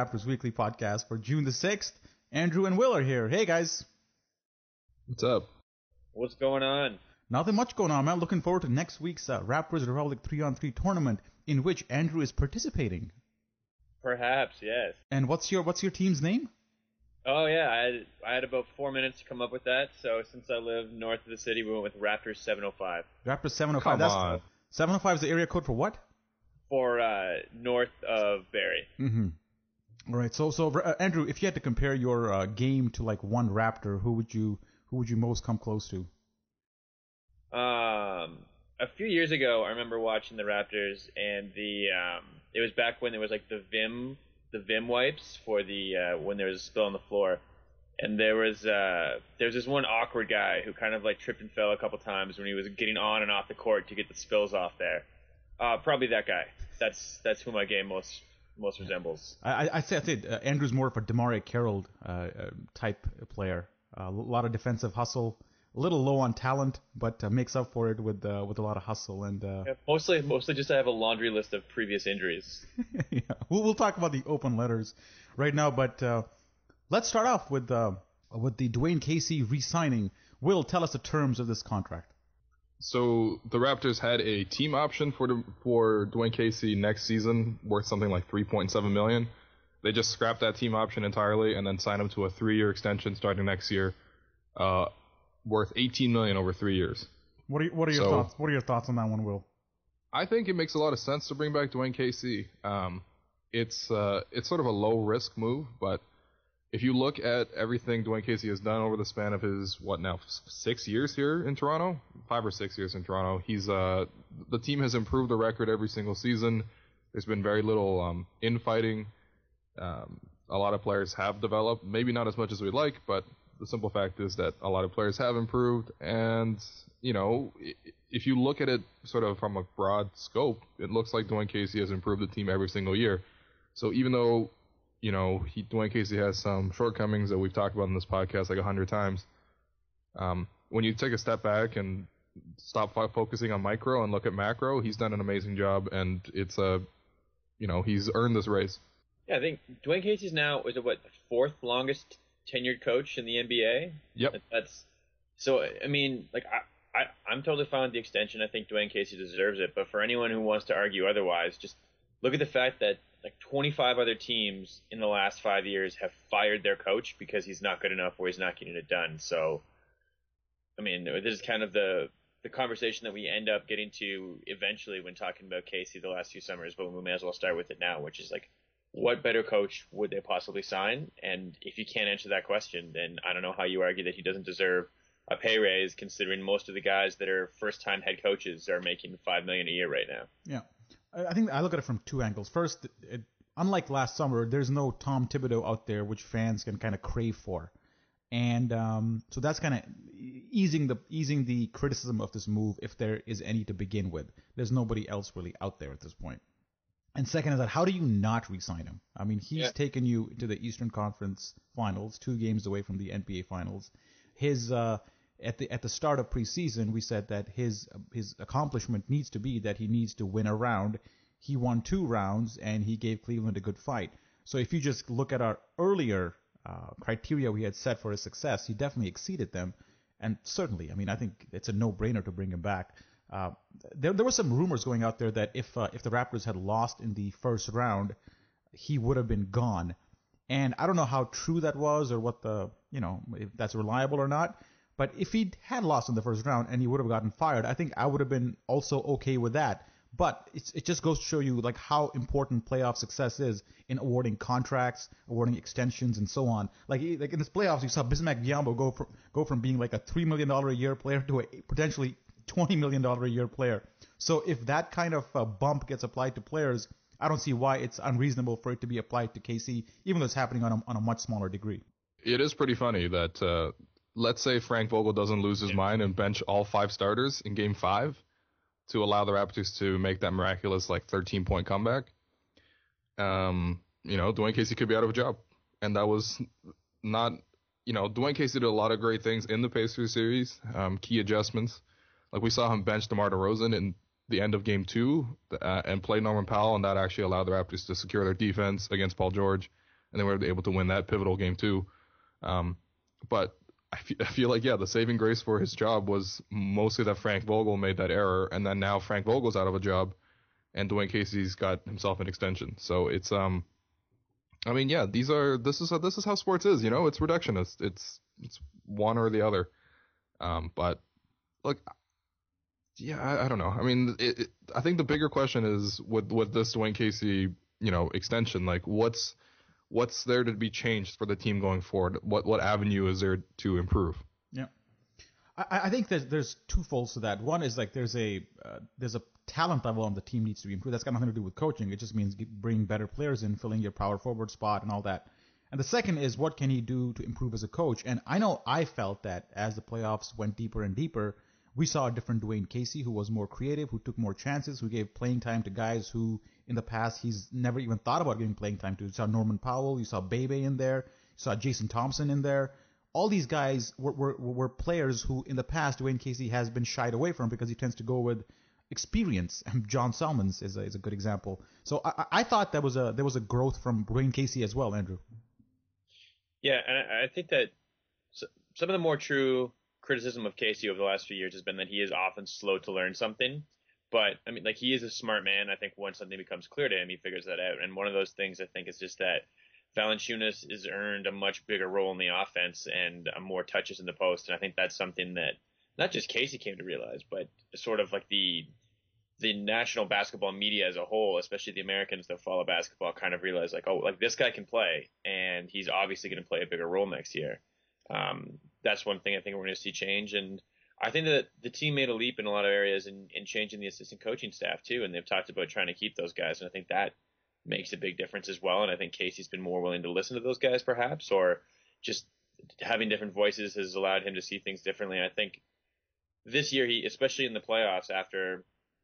Raptors Weekly podcast for June the 6th. Andrew and Will are here. Hey, guys. What's up? What's going on? Nothing much going on, man. Looking forward to next week's Raptors Republic 3-on-3 tournament in which Andrew is participating. Perhaps, yes. And what's your team's name? Oh, yeah. I had about 4 minutes to come up with that. So since I live north of the city, we went with Raptors 705. Raptors 705. Come on. 705 is the area code for what? For north of Barrie. Mm-hmm. All right. So Andrew, if you had to compare your game to like one Raptor, who would you most come close to? A few years ago, I remember watching the Raptors, and it was back when there was like the Vim wipes for the when there was a spill on the floor, and there was this one awkward guy who kind of like tripped and fell a couple times when he was getting on and off the court to get the spills off there. Probably that guy. That's who my game most resembles. I'd say Andrew's more of a DeMario Carroll type player. A lot of defensive hustle, a little low on talent, but makes up for it with a lot of hustle and. Yeah, mostly just I have a laundry list of previous injuries. Yeah, we'll talk about the open letters right now, but let's start off with the Dwane Casey re-signing. Will, tell us the terms of this contract. So the Raptors had a team option for Dwane Casey next season worth something like $3.7 million. They just scrapped that team option entirely and then signed him to a 3-year extension starting next year, worth $18 million over 3 years. What are your thoughts? What are your thoughts on that one, Will? I think it makes a lot of sense to bring back Dwane Casey. It's sort of a low risk move, but if you look at everything Dwane Casey has done over the span of his 6 years here in Toronto, 5 or 6 years in Toronto, the team has improved the record every single season. There's been very little infighting. A lot of players have developed, maybe not as much as we'd like, but the simple fact is that a lot of players have improved. And if you look at it sort of from a broad scope, it looks like Dwane Casey has improved the team every single year. So even though Dwane Casey has some shortcomings that we've talked about in this podcast like 100 times. When you take a step back and stop focusing on micro and look at macro, he's done an amazing job, and it's he's earned this raise. Yeah, I think Dwane Casey's now the fourth longest tenured coach in the NBA. Yep. So I mean, like I'm totally fine with the extension. I think Dwane Casey deserves it, but for anyone who wants to argue otherwise, just look at the fact that like 25 other teams in the last 5 years have fired their coach because he's not good enough or he's not getting it done. So, I mean, this is kind of the conversation that we end up getting to eventually when talking about Casey the last few summers, but we may as well start with it now, which is like, what better coach would they possibly sign? And if you can't answer that question, then I don't know how you argue that he doesn't deserve a pay raise, considering most of the guys that are first-time head coaches are making $5 million a year right now. Yeah. I think I look at it from two angles. First, unlike last summer, there's no Tom Thibodeau out there which fans can kind of crave for. And so that's kind of easing the criticism of this move if there is any to begin with. There's nobody else really out there at this point. And second is that how do you not re-sign him? I mean, he's taken you to the Eastern Conference Finals, 2 games away from the NBA Finals. His at the start of preseason, we said that his accomplishment needs to be that he needs to win a round. He won 2 rounds, and he gave Cleveland a good fight. So if you just look at our earlier criteria we had set for his success, he definitely exceeded them. And certainly, I mean, I think it's a no-brainer to bring him back. There were some rumors going out there that if the Raptors had lost in the first round, he would have been gone. And I don't know how true that was or what if that's reliable or not. But if he had lost in the first round and he would have gotten fired, I think I would have been also okay with that. But it just goes to show you like how important playoff success is in awarding contracts, awarding extensions, and so on. Like in this playoffs, you saw Bismack Biyombo go from being like a $3 million a year player to a potentially $20 million a year player. So if that kind of bump gets applied to players, I don't see why it's unreasonable for it to be applied to KC, even though it's happening on a much smaller degree. It is pretty funny that let's say Frank Vogel doesn't lose his mind and bench all 5 starters in Game 5 to allow the Raptors to make that miraculous 13-point comeback. Dwane Casey could be out of a job, and that was not. Dwane Casey did a lot of great things in the Pacers series, key adjustments. Like we saw him bench DeMar DeRozan in the end of Game 2 and play Norman Powell, and that actually allowed the Raptors to secure their defense against Paul George. and they were able to win that pivotal game too. But I feel like, yeah, the saving grace for his job was mostly that Frank Vogel made that error, and then now Frank Vogel's out of a job, and Dwane Casey's got himself an extension. So it's I mean, yeah, this is how sports is, it's reductionist. It's one or the other. But look, yeah, I don't know. I mean, I think the bigger question is with this Dwane Casey, extension, like what's there to be changed for the team going forward? What avenue is there to improve? Yeah, I think there's two folds to that. One is like there's a talent level on the team needs to be improved. That's got nothing to do with coaching. It just means bringing better players in, filling your power forward spot and all that. And the second is what can he do to improve as a coach? And I know I felt that as the playoffs went deeper and deeper, we saw a different Dwane Casey who was more creative, who took more chances, who gave playing time to guys who in the past he's never even thought about giving playing time to. You saw Norman Powell, you saw Bebe in there, you saw Jason Thompson in there. All these guys were players who in the past Dwane Casey has been shied away from because he tends to go with experience. John Salmons is a good example. So I thought there was a growth from Dwane Casey as well, Andrew. Yeah, and I think that some of the more true criticism of Casey over the last few years has been that he is often slow to learn something. But I mean, like, he is a smart man. I think once something becomes clear to him, he figures that out. And one of those things I think is just that Valanciunas has earned a much bigger role in the offense and more touches in the post. And I think that's something that not just Casey came to realize, but sort of like the national basketball media as a whole, especially the Americans that follow basketball, kind of realize like, oh, like this guy can play, and he's obviously going to play a bigger role next year. That's one thing I think we're going to see change. And I think that the team made a leap in a lot of areas in changing the assistant coaching staff too. And they've talked about trying to keep those guys. And I think that makes a big difference as well. And I think Casey's been more willing to listen to those guys perhaps, or just having different voices has allowed him to see things differently. And I think this year, he, especially in the playoffs after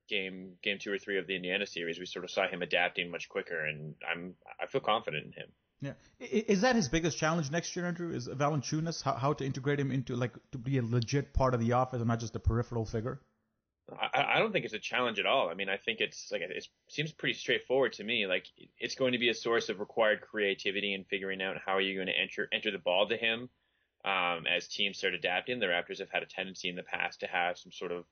game 2 or 3 of the Indiana series, we sort of saw him adapting much quicker, and I feel confident in him. Yeah, is that his biggest challenge next year, Andrew? Is Valanciunas how to integrate him into, like, to be a legit part of the offense and not just a peripheral figure? I don't think it's a challenge at all. I mean, I think it's like it seems pretty straightforward to me. Like, it's going to be a source of required creativity and figuring out how are you going to enter the ball to him. As teams start adapting, the Raptors have had a tendency in the past to have some sort of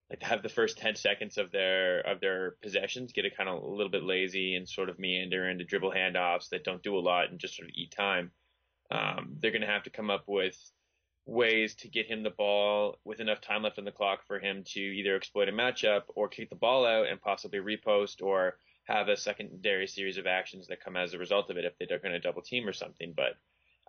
like to have the first 10 seconds of their possessions get a little bit lazy and sort of meander into dribble handoffs that don't do a lot and just sort of eat time. They're going to have to come up with ways to get him the ball with enough time left on the clock for him to either exploit a matchup or kick the ball out and possibly repost or have a secondary series of actions that come as a result of it if they're going to double team or something. But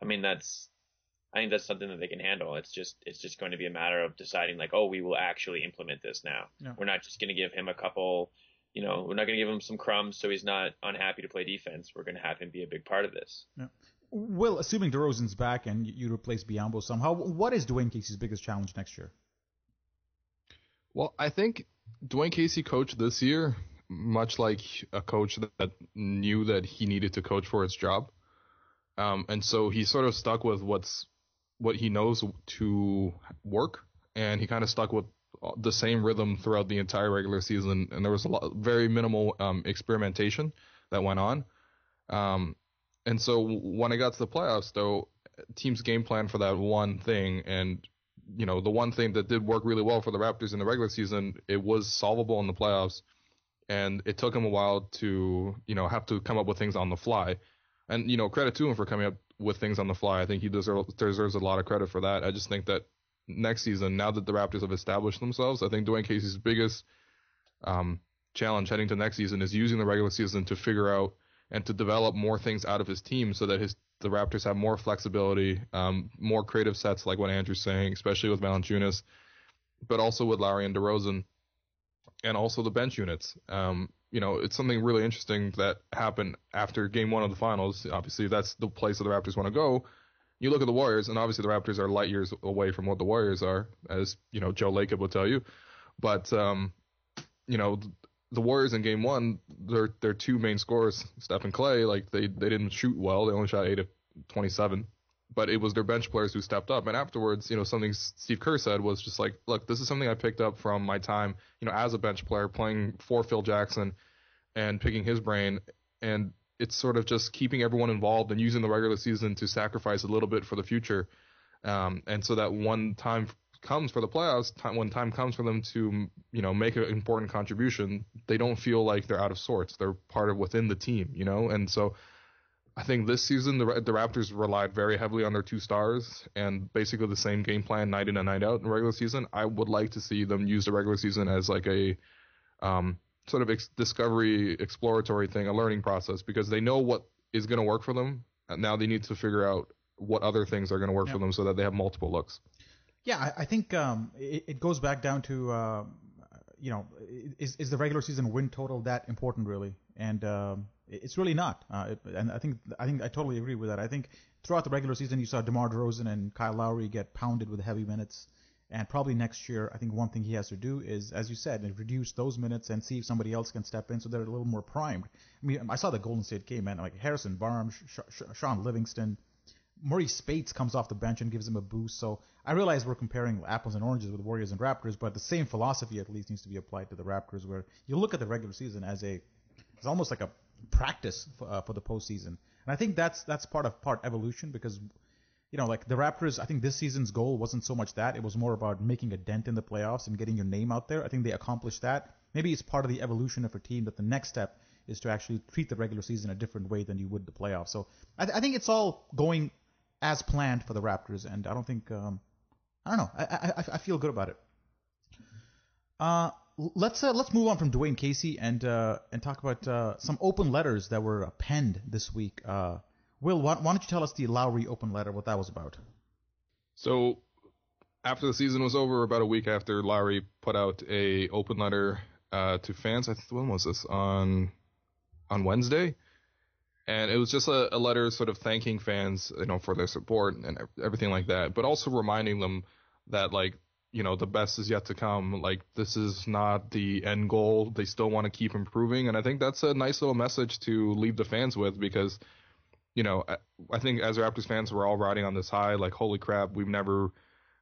I mean, I think that's something that they can handle. It's just going to be a matter of deciding like, oh, we will actually implement this now. Yeah. We're not just going to give him a couple, we're not going to give him some crumbs so he's not unhappy to play defense. We're going to have him be a big part of this. Yeah. Will, assuming DeRozan's back and you replace Biyombo somehow, what is Dwane Casey's biggest challenge next year? Well, I think Dwane Casey coached this year much like a coach that knew that he needed to coach for his job. And so he sort of stuck with what he knows to work, and he kind of stuck with the same rhythm throughout the entire regular season, and there was very minimal experimentation that went on. And so when it got to the playoffs, though, teams game plan for that one thing, and the one thing that did work really well for the Raptors in the regular season, it was solvable in the playoffs, and it took him a while to have to come up with things on the fly. And credit to him for coming up with things on the fly. I think he deserves a lot of credit for that. I just think that next season, now that the Raptors have established themselves, I think Dwane Casey's biggest challenge heading to next season is using the regular season to figure out and to develop more things out of his team so that the Raptors have more flexibility, more creative sets like what Andrew's saying, especially with Valanciunas, but also with Lowry and DeRozan, and also the bench units. It's something really interesting that happened after game 1 of the finals. Obviously, that's the place that the Raptors want to go. You look at the Warriors, and obviously the Raptors are light years away from what the Warriors are, as Joe Lacob will tell you. But the Warriors in game 1, their 2 main scorers, Steph and Clay, like they didn't shoot well. They only shot 8 of 27. But it was their bench players who stepped up. And afterwards, something Steve Kerr said was just like, look, this is something I picked up from my time, as a bench player playing for Phil Jackson and picking his brain. And it's sort of just keeping everyone involved and using the regular season to sacrifice a little bit for the future. And so that when time comes for the playoffs, when time comes for them to, make an important contribution, they don't feel like they're out of sorts. They're part of within the team, And so I think this season the Raptors relied very heavily on their 2 stars and basically the same game plan night in and night out in the regular season. I would like to see them use the regular season as like a sort of discovery, exploratory thing, a learning process, because they know what is going to work for them. And now they need to figure out what other things are going to work for them so that they have multiple looks. Yeah, I think it goes back down to, is the regular season win total that important really? And it's really not. And I think I totally agree with that. I think throughout the regular season you saw DeMar DeRozan and Kyle Lowry get pounded with heavy minutes. And probably next year, I think one thing he has to do is, as you said, reduce those minutes and see if somebody else can step in so they're a little more primed. I mean, I saw the Golden State game, man. Like Harrison Barnes, Sean Livingston, Maurice Spates comes off the bench and gives him a boost. So I realize we're comparing apples and oranges with Warriors and Raptors, but the same philosophy at least needs to be applied to the Raptors, where you look at the regular season as it's almost like a practice for the postseason. And I think that's part evolution, because like the Raptors, I think this season's goal wasn't so much that. It was more about making a dent in the playoffs and getting your name out there. I think they accomplished that. Maybe it's part of the evolution of a team that the next step is to actually treat the regular season a different way than you would the playoffs. So I think it's all going as planned for the Raptors, and I don't think I don't know. I feel good about it. Let's move on from Dwane Casey and talk about some open letters that were penned this week. Will, why don't you tell us the Lowry open letter, what that was about? So after the season was over, about a week after, Lowry put out a open letter to fans. When was this? On Wednesday? And it was just a letter sort of thanking fans, for their support and everything like that, but also reminding them that, the best is yet to come. Like, this is not the end goal. They still want to keep improving. And I think that's a nice little message to leave the fans with, because, I think as Raptors fans, we're all riding on this high. Like, holy crap, we've never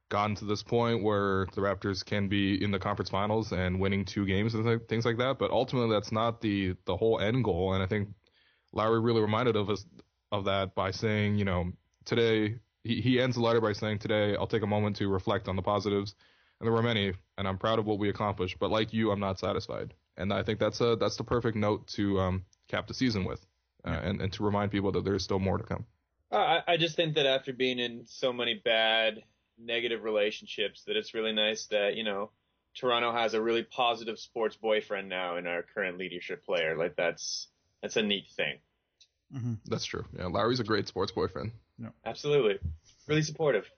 gotten to this point where the Raptors can be in the conference finals and winning 2 games and things like that. But ultimately, that's not the whole end goal. And I think Lowry really reminded us of that by saying, today, he ends the letter by saying, today, I'll take a moment to reflect on the positives. And there were many, and I'm proud of what we accomplished. But like you, I'm not satisfied. And I think that's the perfect note to cap the season with, and to remind people that there's still more to come. I just think that after being in so many bad, negative relationships, that it's really nice that, Toronto has a really positive sports boyfriend now in our current leadership player. Like, that's a neat thing. Mm-hmm. That's true. Yeah, Lowry's a great sports boyfriend. Yeah. Absolutely. Really supportive.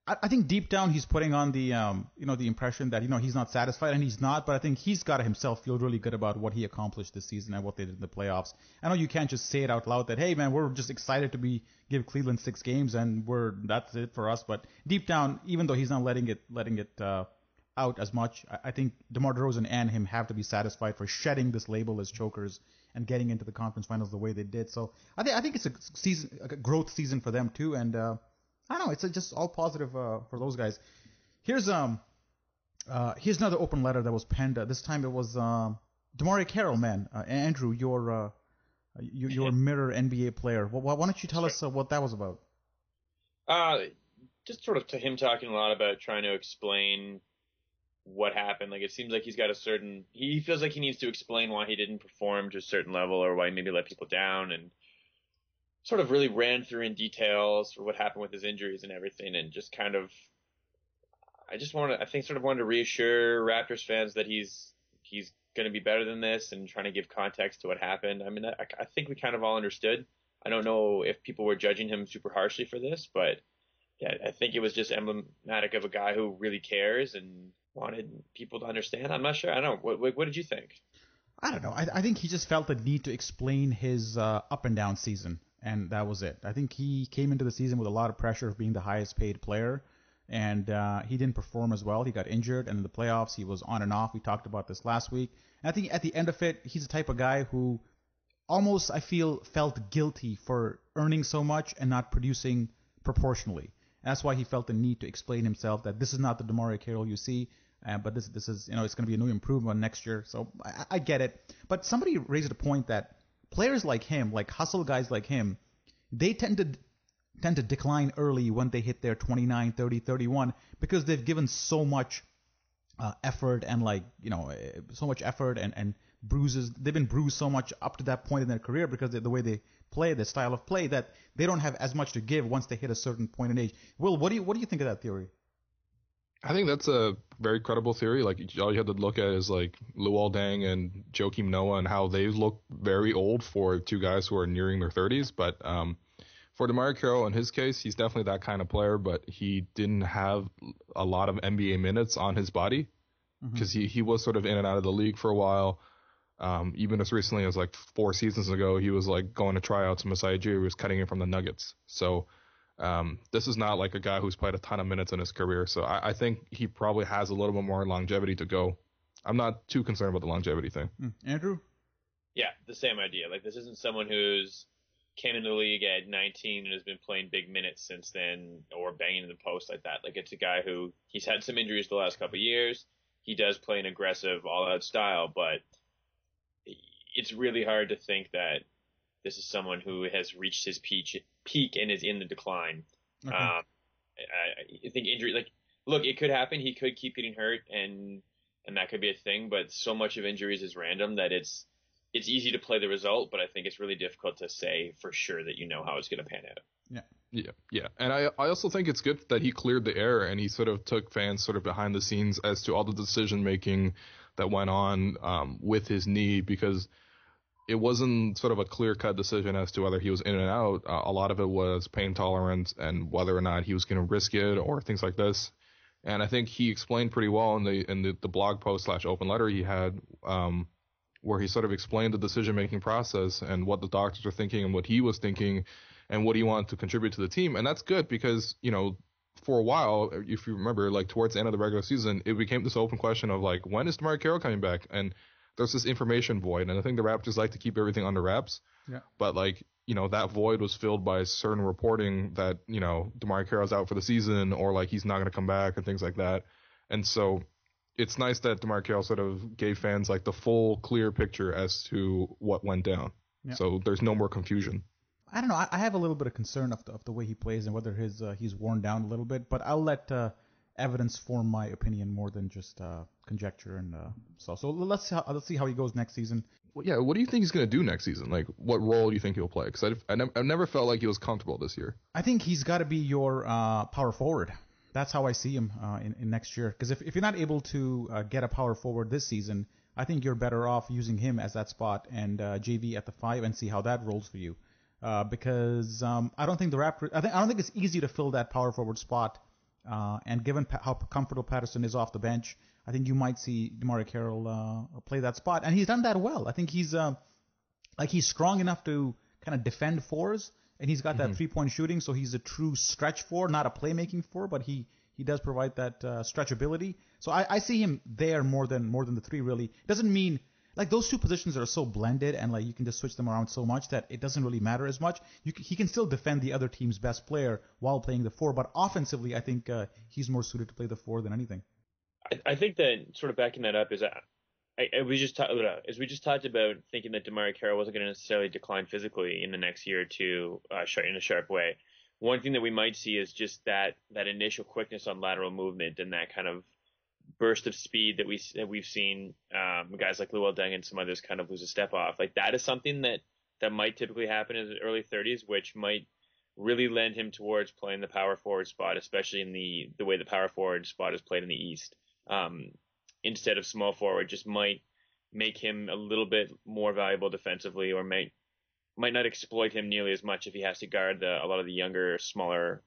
I think deep down he's putting on the the impression that he's not satisfied, and he's not. But I think he's got to himself feel really good about what he accomplished this season and what they did in the playoffs. I know you can't just say it out loud that, hey man, we're just excited to give Cleveland 6 games and that's it for us. But deep down, even though he's not letting it out as much, I think DeMar DeRozan and him have to be satisfied for shedding this label as chokers and getting into the conference finals the way they did. So I think it's a growth season for them too, and I don't know, it's just all positive for those guys. Here's another open letter that was penned. This time it was DeMario Carroll, man. Andrew, your mirror NBA player. Why don't you tell us what that was about? Just sort of to him talking a lot about trying to explain what happened. Like, it seems like he feels like he needs to explain why he didn't perform to a certain level, or why he maybe let people down, and sort of really ran through in details for what happened with his injuries and everything, and just kind of, wanted to reassure Raptors fans that he's going to be better than this, and trying to give context to what happened. I mean, I think we kind of all understood. I don't know if people were judging him super harshly for this, but yeah, I think it was just emblematic of a guy who really cares and wanted people to understand. I'm not sure. I don't know. What did you think? I don't know. I think he just felt the need to explain his up and down season. And that was it. I think he came into the season with a lot of pressure of being the highest paid player, and he didn't perform as well. He got injured, and in the playoffs, he was on and off. We talked about this last week. And I think at the end of it, he's the type of guy who almost, I feel, felt guilty for earning so much and not producing proportionally. And that's why he felt the need to explain himself that this is not the DeMario Carroll you see, but this is, it's going to be a new improvement next year. So I get it. But somebody raised a point that players like him, like hustle guys like him, they tend to decline early when they hit their 29, 30, 31 because they've given so much effort and so much effort and bruises. They've been bruised so much up to that point in their career because of the way they play, their style of play, that they don't have as much to give once they hit a certain point in age. Will, what do you think of that theory? I think that's a very credible theory. Like, all you have to look at is like Luol Deng and Joakim Noah and how they look very old for two guys who are nearing their 30s. But for DeMarre Carroll, in his case, he's definitely that kind of player, but he didn't have a lot of NBA minutes on his body because he was sort of in and out of the league for a while. Even as recently as like 4 seasons ago, he was like going to tryouts in Masai Ujiri, who was cutting in from the Nuggets. So this is not like a guy who's played a ton of minutes in his career. So I think he probably has a little bit more longevity to go. I'm not too concerned about the longevity thing. Andrew? Yeah, the same idea. Like, this isn't someone who's came into the league at 19 and has been playing big minutes since then or banging in the post like that. Like, it's a guy who he's had some injuries the last couple of years. He does play an aggressive, all-out style, but it's really hard to think that this is someone who has reached his peak and is in the decline. Okay. I think injury, like, look, it could happen. He could keep getting hurt, and that could be a thing. But so much of injuries is random that it's easy to play the result, but I think it's really difficult to say for sure that you know how it's going to pan out. Yeah. And I also think it's good that he cleared the air and he sort of took fans sort of behind the scenes as to all the decision making that went on with his knee, because it wasn't sort of a clear-cut decision as to whether he was in and out. A lot of it was pain tolerance and whether or not he was going to risk it or things like this. And I think he explained pretty well in the blog post / open letter he had, where he sort of explained the decision-making process and what the doctors were thinking and what he was thinking and what he wanted to contribute to the team. And that's good because, for a while, if you remember, like towards the end of the regular season, it became this open question of like, when is DeMarre Carroll coming back? And there's this information void, and I think the Raptors like to keep everything under wraps. Yeah. But that void was filled by certain reporting that, DeMarre Carroll's out for the season or like he's not going to come back and things like that. And so it's nice that DeMarre Carroll sort of gave fans like the full clear picture as to what went down. Yeah. So there's no more confusion. I don't know. I have a little bit of concern of the way he plays and whether he's worn down a little bit, but I'll let evidence form my opinion more than just conjecture and so let's see how he goes next season. Well, yeah, what do you think he's going to do next season? Like, what role do you think he'll play? Because I've never felt like he was comfortable this year. I think he's got to be your power forward. That's how I see him in next year. Because if you're not able to get a power forward this season, I think you're better off using him as that spot and JV at the 5 and see how that rolls for you. Because I don't think the Raptors. I don't think it's easy to fill that power forward spot. And given how comfortable Patterson is off the bench, I think you might see DeMarre Carroll play that spot, and he's done that well. I think he's strong enough to kind of defend fours, and he's got that 3-point shooting, so he's a true stretch four, not a playmaking four, but he does provide that stretch ability. So I see him there more than the 3 really. Doesn't mean like those two positions are so blended and like you can just switch them around so much that it doesn't really matter as much. He can still defend the other team's best player while playing the 4, but offensively I think he's more suited to play the 4 than anything. I think that sort of backing that up is as we just talked about thinking that DeMarre Carroll wasn't going to necessarily decline physically in the next year or two in a sharp way. One thing that we might see is just that initial quickness on lateral movement and that kind of burst of speed that we've seen guys like Luol Deng and some others kind of lose a step off. Like, that is something that might typically happen in his early 30s, which might really lend him towards playing the power forward spot, especially in the way the power forward spot is played in the East. Instead of small forward, just might make him a little bit more valuable defensively, or might not exploit him nearly as much if he has to guard a lot of the younger, smaller,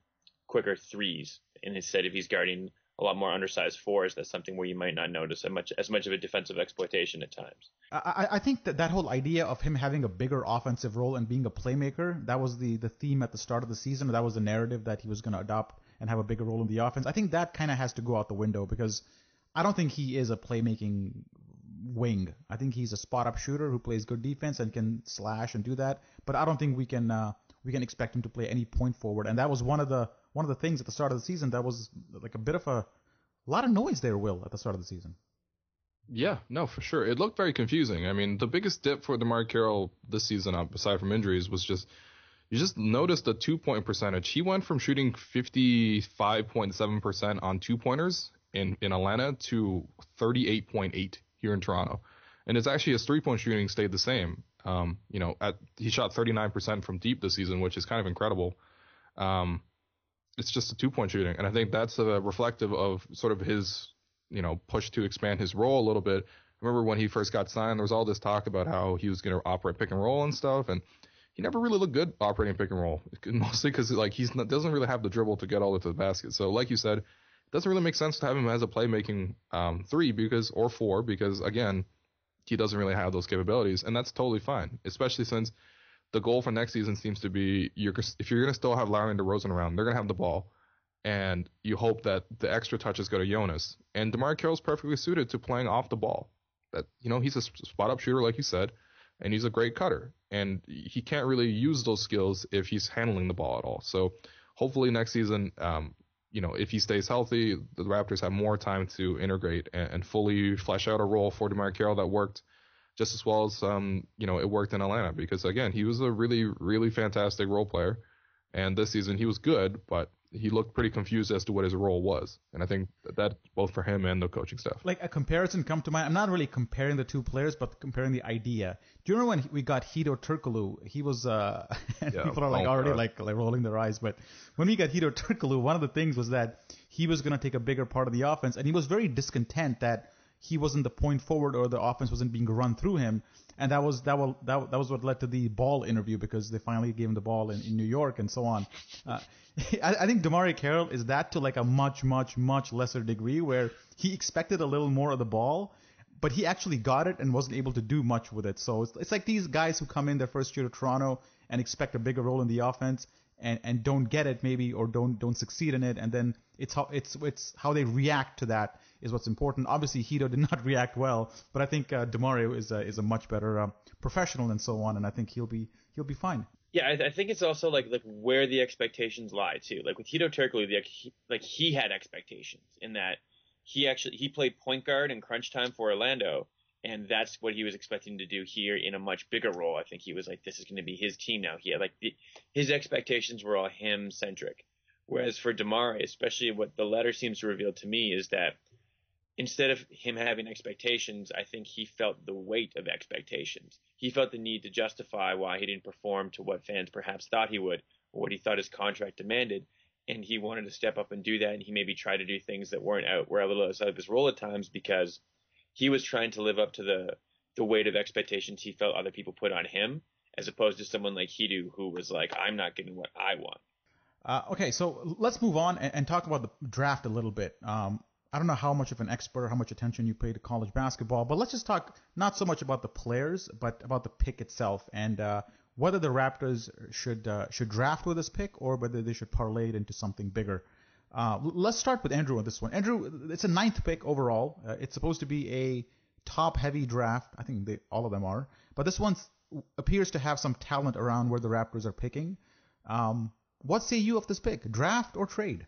quicker 3s. And instead, if he's guarding a lot more undersized 4s, that's something where you might not notice as much of a defensive exploitation at times. I think that whole idea of him having a bigger offensive role and being a playmaker, that was the theme at the start of the season. That was the narrative that he was going to adopt and have a bigger role in the offense. I think that kind of has to go out the window because I don't think he is a playmaking wing. I think he's a spot-up shooter who plays good defense and can slash and do that. But I don't think we can expect him to play any point forward. And that was one of the things at the start of the season that was like a lot of noise there, Will, at the start of the season. Yeah, no, for sure. It looked very confusing. I mean, the biggest dip for DeMar Carroll this season, aside from injuries, was just you just noticed the 2-point percentage. He went from shooting 55.7% on 2-pointers in Atlanta to 38.8 here in Toronto. And it's actually his 3-point shooting stayed the same. He shot 39% from deep this season, which is kind of incredible. It's just a 2-point shooting. And I think that's reflective of sort of his, push to expand his role a little bit. I remember when he first got signed, there was all this talk about how he was going to operate pick and roll and stuff. And he never really looked good operating pick and roll, mostly because he doesn't really have the dribble to get all the way to the basket. So like you said, it doesn't really make sense to have him as a playmaking 3 or 4 because, again, he doesn't really have those capabilities. And that's totally fine, especially since the goal for next season seems to be if you're going to still have Lowry and DeRozan around, they're going to have the ball. And you hope that the extra touches go to Jonas. And DeMar Carroll's perfectly suited to playing off the ball. That he's a spot-up shooter, like you said, and he's a great cutter. And he can't really use those skills if he's handling the ball at all. So hopefully next season, if he stays healthy, the Raptors have more time to integrate and fully flesh out a role for DeMar Carroll that worked just as well as, it worked in Atlanta. Because, again, he was a really, really fantastic role player. And this season he was good, but he looked pretty confused as to what his role was. And I think that both for him and the coaching staff. Like a comparison come to mind. I'm not really comparing the two players, but comparing the idea. Do you remember when we got Hedo Turkoglu? He was, people are already rolling their eyes. But when we got Hedo Turkoglu, one of the things was that he was going to take a bigger part of the offense. And he was very discontent that he wasn't the point forward or the offense wasn't being run through him. And that was what led to the Ball interview, because they finally gave him the ball in New York and so on. I think DeMar Carroll is that to like a much, much, much lesser degree, where he expected a little more of the ball, but he actually got it and wasn't able to do much with it. So it's like these guys who come in their first year to Toronto and expect a bigger role in the offense and don't get it maybe, or don't succeed in it, and then it's how they react to that is what's important. Obviously, Hedo did not react well, but I think DeMar is a much better professional and so on, and I think he'll be fine. Yeah, I think it's also like where the expectations lie too. Like with Hedo Turkoglu, he had expectations in that he played point guard in crunch time for Orlando, and that's what he was expecting to do here in a much bigger role. I think he was like, this is going to be his team now. He had his expectations were all him centric, whereas for DeMar, especially what the letter seems to reveal to me is that instead of him having expectations, I think he felt the weight of expectations. He felt the need to justify why he didn't perform to what fans perhaps thought he would, or what he thought his contract demanded. And he wanted to step up and do that. And he maybe tried to do things that were a little outside of his role at times, because he was trying to live up to the weight of expectations he felt other people put on him, as opposed to someone like Hedo, who was like, I'm not getting what I want. Okay, so let's move on and talk about the draft a little bit. I don't know how much of an expert, how much attention you pay to college basketball, but let's just talk not so much about the players, but about the pick itself, and whether the Raptors should draft with this pick, or whether they should parlay it into something bigger. Let's start with Andrew on this one. Andrew, it's a 9th pick overall. It's supposed to be a top-heavy draft. I think all of them are, but this one appears to have some talent around where the Raptors are picking. What say you of this pick? Draft or trade?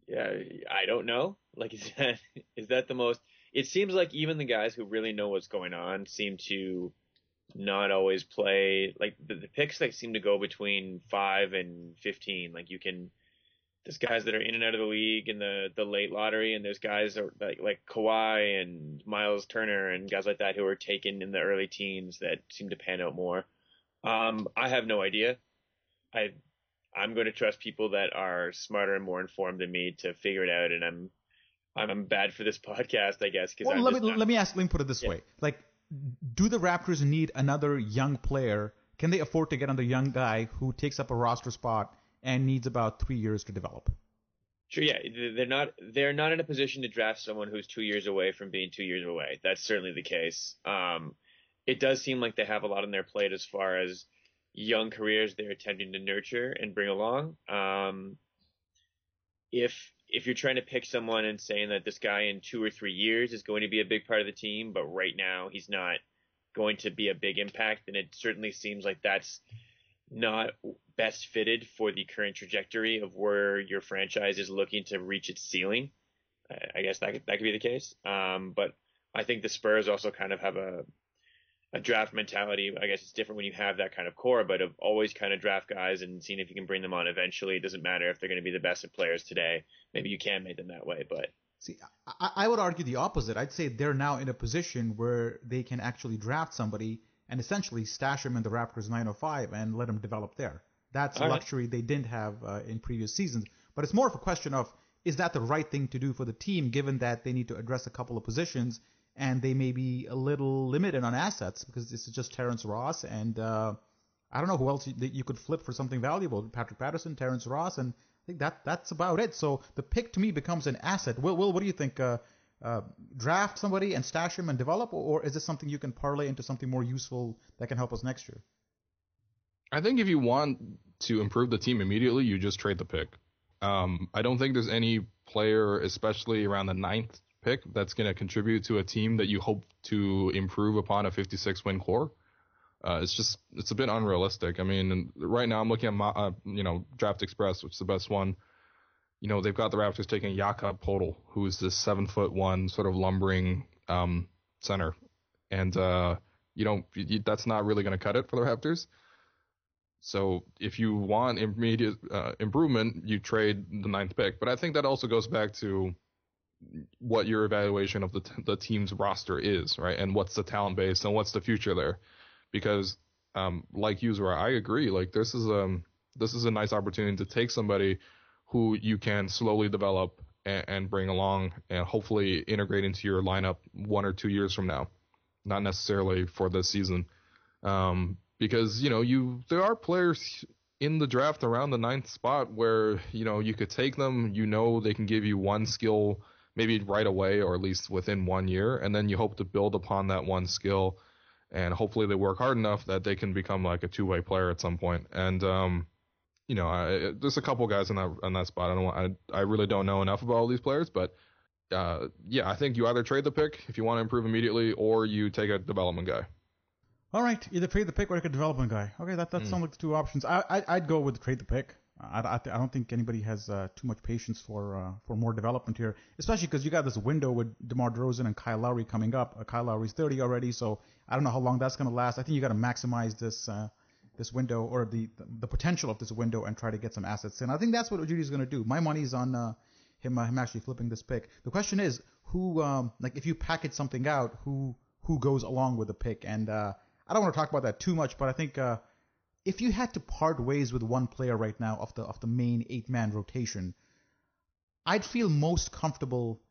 Yeah, I don't know. Like, is that the most? It seems like even the guys who really know what's going on seem to not always play. Like the picks that seem to go between 5 and 15. Like there's guys that are in and out of the league in the late lottery, and there's guys like Kawhi and Miles Turner and guys like that who are taken in the early teens that seem to pan out more. I have no idea. I'm going to trust people that are smarter and more informed than me to figure it out, and I'm bad for this podcast, I guess. Well, let me put it this way: like, do the Raptors need another young player? Can they afford to get another young guy who takes up a roster spot and needs about 3 years to develop? Sure, yeah, they're not in a position to draft someone who's 2 years away from being 2 years away. That's certainly the case. It does seem like they have a lot on their plate as far as young careers they're attempting to nurture and bring along. If you're trying to pick someone and saying that this guy in 2 or 3 years is going to be a big part of the team, but right now he's not going to be a big impact, then it certainly seems like that's not best fitted for the current trajectory of where your franchise is looking to reach its ceiling. I guess that could be the case. But I think the Spurs also kind of have a draft mentality. I guess it's different when you have that kind of core, but of always kind of draft guys and seeing if you can bring them on eventually. It doesn't matter if they're going to be the best of players today. Maybe you can make them that way, but See, I would argue the opposite. I'd say they're now in a position where they can actually draft somebody and essentially stash him in the Raptors 905 and let him develop there. That's a luxury they didn't have in previous seasons. But it's more of a question of, is that the right thing to do for the team, given that they need to address a couple of positions and they may be a little limited on assets because this is just Terrence Ross and I don't know who else you could flip for something valuable. Patrick Patterson, Terrence Ross, and I think that's about it. So the pick to me becomes an asset. Will, what do you think? Draft somebody and stash him and develop, or is this something you can parlay into something more useful that can help us next year? I think if you want to improve the team immediately, you just trade the pick. I don't think there's any player, especially around the 9th pick, that's going to contribute to a team that you hope to improve upon a 56-win core. It's a bit unrealistic. I mean, right now I'm looking at Draft Express, which is the best one. You know, they've got the Raptors taking Jakob Poeltl, who is this 7'1" sort of lumbering center, and that's not really going to cut it for the Raptors. So if you want immediate improvement, you trade the 9th pick. But I think that also goes back to what your evaluation of the team's roster is, right? And what's the talent base and what's the future there? Because like you, Zora, I agree. Like this is a nice opportunity to take somebody who you can slowly develop and bring along and hopefully integrate into your lineup 1 or 2 years from now, not necessarily for this season. Because there are players in the draft around the 9th spot where you could take them. They can give you one skill maybe right away or at least within 1 year, and then you hope to build upon that one skill. And hopefully they work hard enough that they can become like a two-way player at some point. And there's a couple guys in that spot. I really don't know enough about all these players, but I think you either trade the pick if you want to improve immediately, or you take a development guy. All right, either trade the pick or take a development guy. Okay, that sounds like the two options. I'd go with trade the pick. I don't think anybody has too much patience for more development here, especially because you got this window with DeMar DeRozan and Kyle Lowry coming up. Kyle Lowry's 30 already, so I don't know how long that's going to last. I think you got to maximize this window or the potential of this window and try to get some assets in. I think that's what Ujidi's going to do. My money's on him actually flipping this pick. The question is who, if you package something out, who goes along with the pick? And I don't want to talk about that too much, but I think if you had to part ways with one player right now of the main 8-man rotation, I'd feel most comfortable.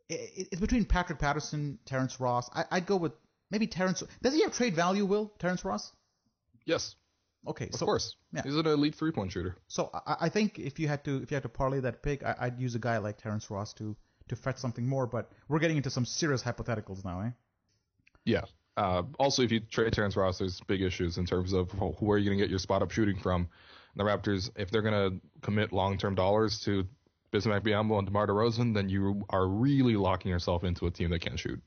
It's between Patrick Patterson, Terrence Ross. I'd go with maybe Terrence. Does he have trade value, Will? Terrence Ross? Yes. Okay. Of course. Yeah. He's an elite 3-point shooter. So I think if you had to parlay that pick, I'd use a guy like Terrence Ross to fetch something more. But we're getting into some serious hypotheticals now, eh? Yeah. Also, if you trade Terrence Ross, there's big issues in terms of where you're going to get your spot-up shooting from. The Raptors, if they're going to commit long-term dollars to Bismack Biyombo and DeMar DeRozan, then you are really locking yourself into a team that can't shoot.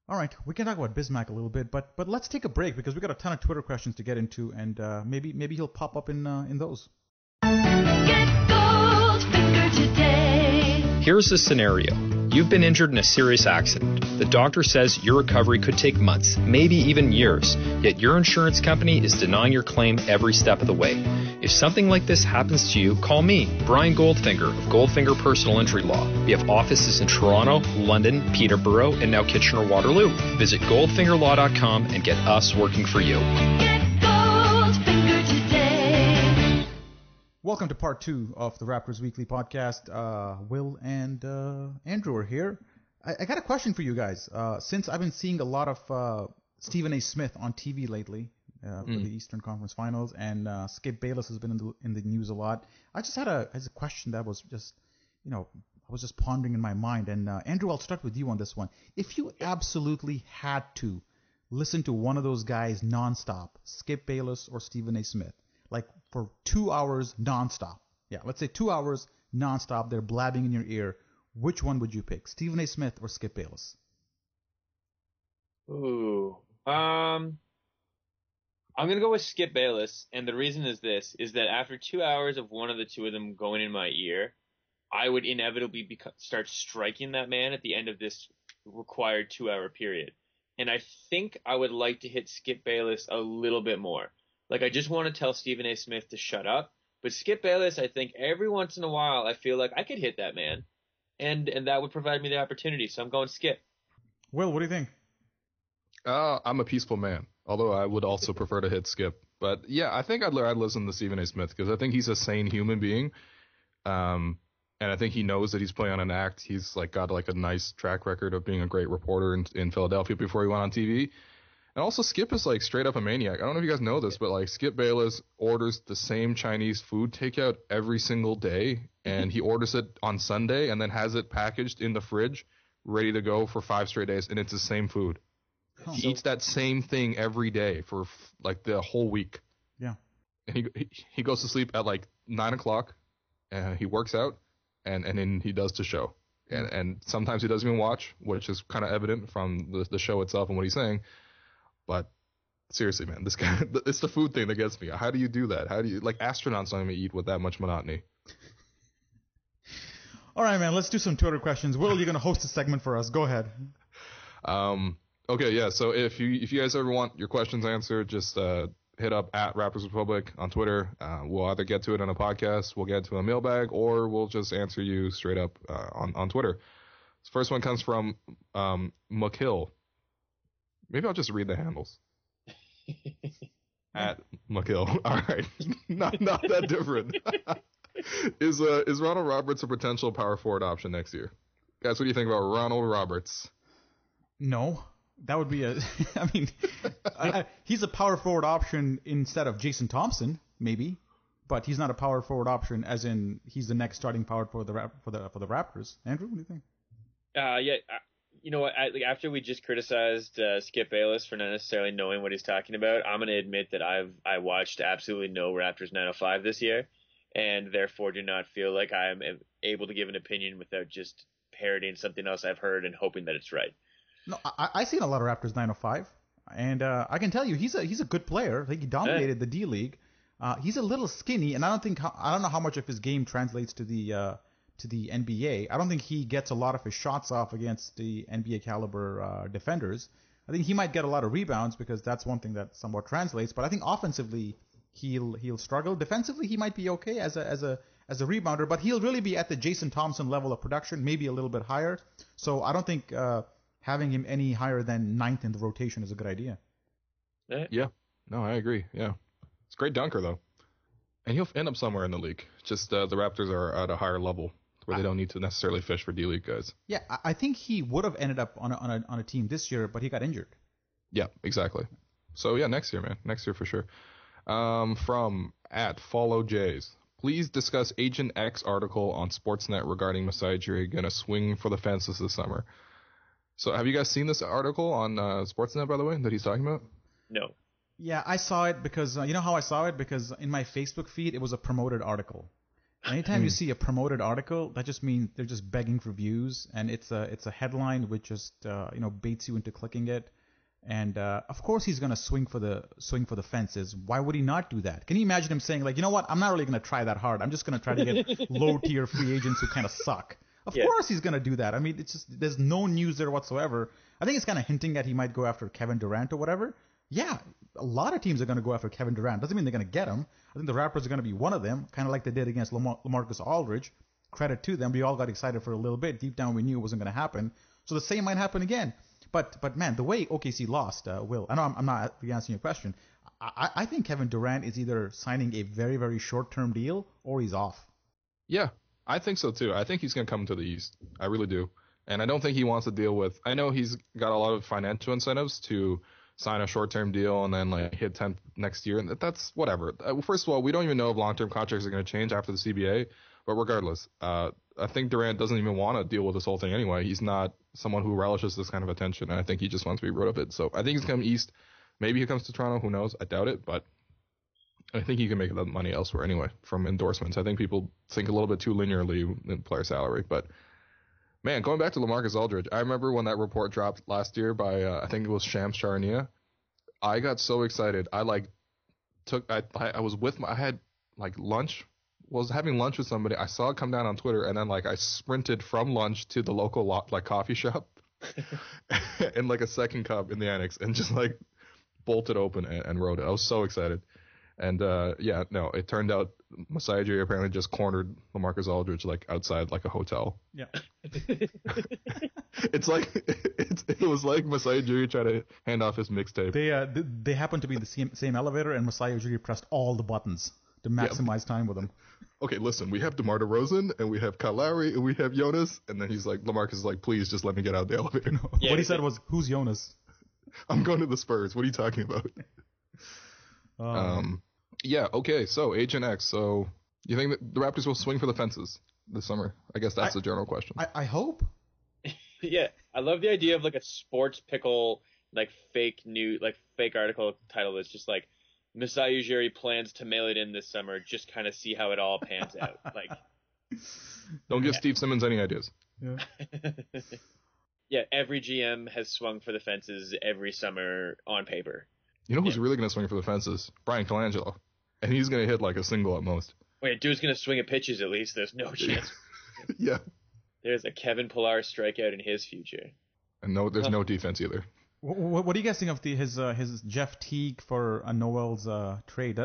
All right, we can talk about Bismack a little bit, but let's take a break because we got a ton of Twitter questions to get into, and maybe he'll pop up in those. Get Goldfinger today. Here's the scenario. You've been injured in a serious accident. The doctor says your recovery could take months, maybe even years, yet your insurance company is denying your claim every step of the way. If something like this happens to you, call me, Bryan Goldfinger of Goldfinger Personal Injury Law. We have offices in Toronto, London, Peterborough, and now Kitchener-Waterloo. Visit goldfingerlaw.com and get us working for you. Get Goldfinger today. Welcome to part 2 of the Raptors Weekly podcast. Will and Andrew are here. I got a question for you guys. Since I've been seeing a lot of Stephen A. Smith on TV lately for the Eastern Conference Finals, and Skip Bayless has been in the news a lot, I just had a question that was just, I was just pondering in my mind. And Andrew, I'll start with you on this one. If you absolutely had to listen to one of those guys nonstop, Skip Bayless or Stephen A. Smith, like for 2 hours nonstop. Yeah, let's say 2 hours nonstop. They're blabbing in your ear. Which one would you pick, Stephen A. Smith or Skip Bayless? Ooh, I'm gonna go with Skip Bayless, and the reason is that after 2 hours of one of the two of them going in my ear, I would inevitably start striking that man at the end of this required 2-hour period. And I think I would like to hit Skip Bayless a little bit more. Like, I just want to tell Stephen A. Smith to shut up. But Skip Bayless, I think every once in a while, I feel like I could hit that man. And that would provide me the opportunity. So I'm going Skip. Will, what do you think? I'm a peaceful man, although I would also prefer to hit Skip. But yeah, I think I'd listen to Stephen A. Smith because I think he's a sane human being. And I think he knows that he's playing on an act. He's like got like a nice track record of being a great reporter in Philadelphia before he went on TV. And also Skip is like straight up a maniac. I don't know if you guys know this, but like Skip Bayless orders the same Chinese food takeout every single day, and he orders it on Sunday and then has it packaged in the fridge, ready to go for 5 straight days, and it's the same food. Oh. He eats that same thing every day for like the whole week. Yeah. And he goes to sleep at like 9 o'clock, and he works out. And then he does the show. And sometimes he doesn't even watch, which is kind of evident from the show itself and what he's saying. But seriously, man, this guy, it's the food thing that gets me. How do you do that? How do you, like, astronauts don't even eat with that much monotony. All right, man, let's do some Twitter questions. Will, you're going to host a segment for us. Go ahead. Okay, yeah, so if you guys ever want your questions answered, just hit up at Raptors Republic on Twitter. We'll either get to it on a podcast, we'll get to a mailbag, or we'll just answer you straight up on Twitter. This first one comes from McHill. Maybe I'll just read the handles. At McHill. All right, not that different. Is Ronald Roberts a potential power forward option next year? Guys, what do you think about Ronald Roberts? No. That would be I mean, he's a power forward option instead of Jason Thompson, maybe, but he's not a power forward option as in he's the next starting power for the Raptors. Andrew, what do you think? Yeah, you know what? After we just criticized Skip Bayless for not necessarily knowing what he's talking about, I'm going to admit that I watched absolutely no Raptors 905 this year, and therefore do not feel like I am able to give an opinion without just parroting something else I've heard and hoping that it's right. No, I've seen a lot of Raptors 905, and I can tell you he's a good player. I think he dominated the D League. He's a little skinny, and I don't know how much of his game translates to the NBA. I don't think he gets a lot of his shots off against the NBA caliber defenders. I think he might get a lot of rebounds because that's one thing that somewhat translates. But I think offensively he'll struggle. Defensively he might be okay as a rebounder, but he'll really be at the Jason Thompson level of production, maybe a little bit higher. So I don't think having him any higher than 9th in the rotation is a good idea. Yeah. No, I agree. Yeah. It's a great dunker, though. And he'll end up somewhere in the league. Just the Raptors are at a higher level where they don't need to necessarily fish for D-League guys. Yeah, I think he would have ended up on a team this year, but he got injured. Yeah, exactly. So, yeah, next year, man. Next year for sure. From @FollowJays. Please discuss Agent X article on Sportsnet regarding Masai Ujiri going to swing for the fences this summer. So have you guys seen this article on Sportsnet, by the way, that he's talking about? No. Yeah, I saw it because, you know how I saw it? Because in my Facebook feed, it was a promoted article. Anytime you see a promoted article, that just means they're just begging for views, and it's a headline which just baits you into clicking it. And of course he's gonna swing for the fences. Why would he not do that? Can you imagine him saying like, you know what? I'm not really gonna try that hard. I'm just gonna try to get low tier free agents who kind of suck. Of course he's gonna do that. I mean, it's just there's no news there whatsoever. I think it's kind of hinting that he might go after Kevin Durant or whatever. Yeah, a lot of teams are gonna go after Kevin Durant. Doesn't mean they're gonna get him. I think the Raptors are gonna be one of them, kind of like they did against LaMarcus Aldridge. Credit to them. We all got excited for a little bit. Deep down, we knew it wasn't gonna happen. So the same might happen again. But man, the way OKC lost, Will, I know I'm not answering your question. I think Kevin Durant is either signing a very, very short-term deal or he's off. Yeah, I think so too. I think he's going to come to the East. I really do. And I don't think he wants to deal with – I know he's got a lot of financial incentives to sign a short-term deal and then like hit 10th next year. And that's whatever. First of all, we don't even know if long-term contracts are going to change after the CBA. But regardless, I think Durant doesn't even want to deal with this whole thing anyway. He's not someone who relishes this kind of attention, and I think he just wants to be rid of it. So I think he's coming East. Maybe he comes to Toronto. Who knows? I doubt it, but I think he can make that money elsewhere anyway from endorsements. I think people think a little bit too linearly in player salary. But, man, going back to LaMarcus Aldridge, I remember when that report dropped last year by I think it was Shams Charania. I got so excited. I was with I had like lunch. Was having lunch with somebody. I saw it come down on Twitter, and then like I sprinted from lunch to the local coffee shop and like a second cup in the annex, and just like bolted open and wrote it. I was so excited. And it turned out Masai Ujiri apparently just cornered LaMarcus Aldridge like outside like a hotel. Yeah. It was like Masai Ujiri tried to hand off his mixtape. They happened to be in the same elevator, and Masai Ujiri pressed all the buttons to maximize time with him. Okay, listen, we have DeMar DeRozan, and we have Kyle Lowry, and we have Jonas, and then LaMarcus is like, please just let me get out of the elevator. Yeah, what he said was, "Who's Jonas?" I'm going to the Spurs. What are you talking about? Okay, so Agent X. So you think that the Raptors will swing for the fences this summer? I guess that's the general question. I hope. Yeah, I love the idea of like a sports pickle, like fake article title that's just like Masai Ujiri plans to mail it in this summer. Just kind of see how it all pans out. Like, don't give Steve Simmons any ideas. Yeah. Yeah, every GM has swung for the fences every summer on paper. You know who's really going to swing for the fences? Bryan Colangelo. And he's going to hit like a single at most. Wait, dude's going to swing at pitches at least. There's no chance. Yeah. There's a Kevin Pillar strikeout in his future. And there's no defense either. What do you guys think of his Jeff Teague for a Noel's trade?